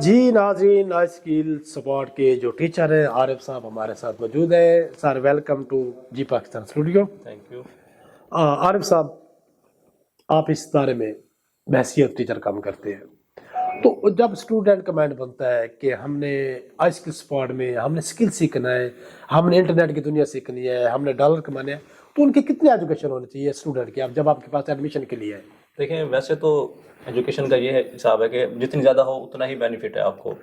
جی ناظرین، آئی skill support کے جو ٹیچر ہیں عارف صاحب ہمارے ساتھ موجود ہیں. Sir welcome to G Pakistan studio. Thank you. Arif صاحب، آپ اس ادارے میں بحیثیت ٹیچر کام کرتے ہیں، تو جب اسٹوڈنٹ کا مائنڈ بنتا ہے کہ ہم نے آئی اسکل سپورٹ میں ہم نے اسکل سیکھنا ہے، ہم نے انٹرنیٹ کی دنیا سیکھنی ہے، ہم نے ڈالر کمانے ہے، تو ان کی کتنی ایجوکیشن ہونی چاہیے اسٹوڈنٹ کی اب جب آپ کے پاس ایڈمیشن کے لیے ہے؟ دیکھیں، ویسے تو ایجوکیشن کا یہ حساب ہے کہ جتنی زیادہ ہو اتنا ہی بینیفٹ ہے آپ کو.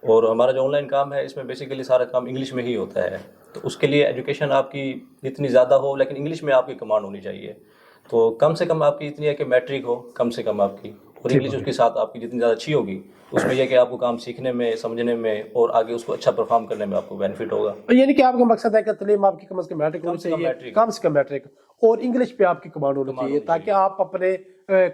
اور ہمارا جو آن لائن کام ہے اس میں بیسیکلی سارا کام انگلش میں ہی ہوتا ہے، تو اس کے لیے ایجوکیشن آپ کی جتنی زیادہ ہو لیکن انگلش میں آپ کی کمانڈ ہونی چاہیے. تو کم سے کم آپ کی اتنی ہے کہ میٹرک ہو کم سے کم آپ کی، اور انگلش اس کے ساتھ آپ کی جتنی زیادہ اچھی ہوگی اس میں یہ کہ آپ کو کام سیکھنے میں، سمجھنے میں اور آگے اس کو اچھا پرفارم کرنے میں آپ کو بینیفٹ ہوگا. یعنی کہ آپ کا مقصد ہے کہ تعلیم آپ کی کم از کم میٹرک ہونی چاہیے، کم سے کم میٹرک، اور انگلش پہ آپ کی کمانڈ ہونی چاہیے تاکہ آپ اپنے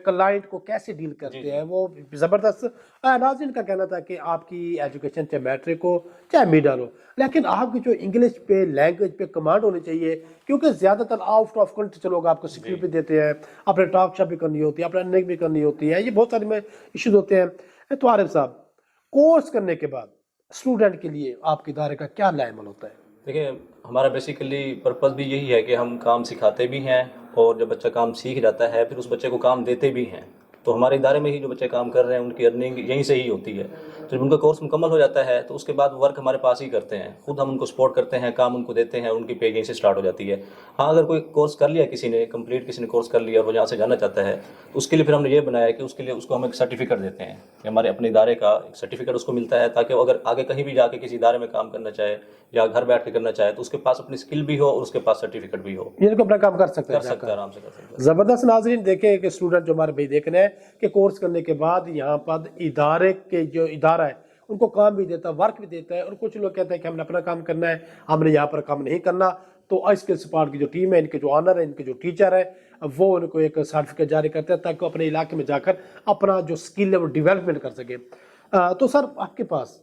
کلائنٹ کو کیسے ڈیل کرتے ہیں وہ زبردست. ناظرین کا کہنا تھا کہ آپ کی ایجوکیشن چاہے میٹرک ہو چاہے میڈل ہو، لیکن آپ کی جو انگلش پہ لینگویج پہ کمانڈ ہونی چاہیے، کیونکہ زیادہ تر آؤٹ آف کنٹری سے لوگ آپ کو سکیل بھی دیتے ہیں، اپنے ٹاک شاپ بھی کرنی ہوتی ہے، اپنے ارننگ بھی کرنی ہوتی ہے، یہ بہت سارے میں ایشوز ہوتے ہیں. تو عارف صاحب، کورس کرنے کے بعد اسٹوڈنٹ کے لیے آپ کے ادارے کا کیا عمل ہوتا ہے؟ دیکھیں، ہمارا بیسیکلی پرپز بھی یہی ہے کہ ہم کام سکھاتے بھی ہیں، اور جب بچہ کام سیکھ جاتا ہے پھر اس بچے کو کام دیتے بھی ہیں. تو ہمارے ادارے میں ہی جو بچے کام کر رہے ہیں ان کی ارننگ یہیں سے ہی ہوتی ہے. تو جب ان کا کورس مکمل ہو جاتا ہے تو اس کے بعد ورک ہمارے پاس ہی کرتے ہیں، خود ہم ان کو سپورٹ کرتے ہیں، کام ان کو دیتے ہیں، ان کی پے یہیں سے سٹارٹ ہو جاتی ہے. ہاں، اگر کوئی کورس کر لیا کسی نے کمپلیٹ، کسی نے کورس کر لیا اور وہ یہاں سے جانا چاہتا ہے تو اس کے لیے پھر ہم نے یہ بنایا ہے کہ اس کے لیے اس کو ہم ایک سرٹیفکیٹ دیتے ہیں کہ ہمارے اپنے ادارے کا ایک سرٹیفکیٹ اس کو ملتا ہے، تاکہ وہ اگر آگے کہیں بھی جا کے کسی ادارے میں کام کرنا چاہے یا گھر بیٹھ کے کرنا چاہے تو اس کے پاس اپنی اسکل بھی ہو اور اس کے پاس سرٹیفکیٹ بھی ہو، یہ اپنا کام کر سکتے ہے، آرام سے کر سکتا ہے. زبردست. ناظرین دیکھیں کہ اسٹوڈنٹ جو ہمارے بھائی دیکھ رہے ہیں کہ کورس کرنے کے بعد یہاں پر ادارے کے جو ادارہ ہے ان کو کام بھی دیتا ہے، ورک بھی دیتا ہے، اور کچھ لوگ کہتے ہیں کہ ہم نے اپنا کام کرنا ہے، ہم نے یہاں پر کام نہیں کرنا. تو آئی اسکل سپورٹ کی جو ٹیم ہے، ان کے جو آنر ہے، ان کے جو ٹیچر ہے، وہ ان کو ایک سرٹیفکیٹ جاری کرتے ہیں تاکہ وہ اپنے علاقے میں جا کر اپنا جو اسکل ہے وہ ڈیولپمنٹ کر سکے. تو سر، آپ کے پاس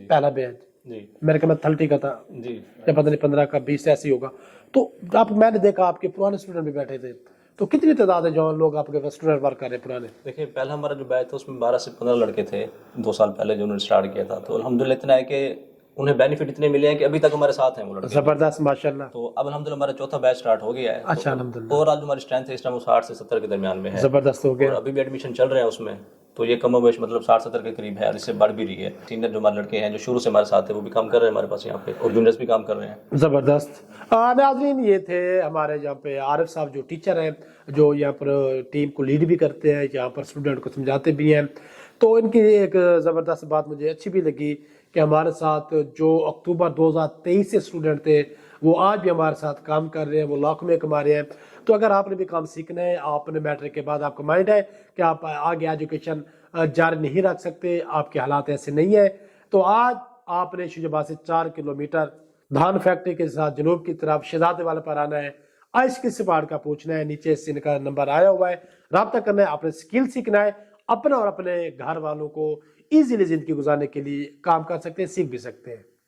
پہلا بیچ میرے خیال میں 30 کا تھا، یا پتہ نہیں 15 کا 20 ایسی ہوگا. تو میں نے دیکھا آپ کے پرانے اسٹوڈنٹ بھی بیٹھے تھے، تو کتنی تعداد ہے جو لوگ آپ کے پاس اسٹوڈنٹ ورک کر رہے ہیں پرانے؟ دیکھیں، پہلا ہمارا جو بیچ تھا اس میں 12 سے 15 لڑکے تھے 2 سال پہلے جو انہوں نے اسٹارٹ کیا تھا. تو الحمدللہ اتنا ہے کہ انہیں بینیفٹ اتنے ملے ہیں کہ ابھی تک ہمارے ساتھ ہیں وہ لڑکے. زبردست، ماشاءاللہ. تو اب الحمدللہ ہمارا چوتھا بیچ اسٹارٹ ہو گیا ہے. اچھا، الحمدللہ. اور آج ہماری اسٹرینتھ ہے اس ٹائم 60 سے 70 کے درمیان میں ہے. زبردست ہو گیا. اور ابھی بھی ایڈمیشن چل رہے ہیں اس میں، تو یہ کم و بیش مطلب 60-70 کے قریب ہے، اور اس سے بڑھ بھی رہی ہے. سینئر جو ہمارے لڑکے ہیں جو شروع سے ہمارے ساتھ ہیں وہ بھی کام کر رہے ہیں ہمارے پاس یہاں پہ، اور جونیئرس بھی کام کر رہے ہیں. زبردست. ناظرین، یہ تھے ہمارے یہاں پہ عارف صاحب جو ٹیچر ہیں، جو یہاں پر ٹیم کو لیڈ بھی کرتے ہیں، یہاں پر اسٹوڈنٹ کو سمجھاتے بھی ہیں. تو ان کی ایک زبردست بات مجھے اچھی بھی لگی کہ ہمارے ساتھ جو اکتوبر 2023 سے اسٹوڈنٹ تھے وہ آج بھی ہمارے ساتھ کام کر رہے ہیں، وہ لاکھوں میں کما رہے ہیں. تو اگر آپ نے بھی کام سیکھنا ہے، آپ نے میٹرک کے بعد آپ کا مائنڈ ہے کہ آپ آگے ایجوکیشن جاری نہیں رکھ سکتے، آپ کے حالات ایسے نہیں ہیں، تو آج آپ نے شجاباد سے 4 کلومیٹر دھان فیکٹری کے ساتھ جنوب کی طرف شہزادے والے پر آنا ہے. آئی اسکل سپورٹ کا پوچھنا ہے، نیچے سے ان کا نمبر آیا ہوا ہے، رابطہ کرنا ہے، اپنے اسکل سیکھنا ہے، اپنا اور اپنے گھر والوں کو ایزیلی زندگی گزارنے کے لیے کام کر سکتے ہیں، سیکھ بھی سکتے ہیں.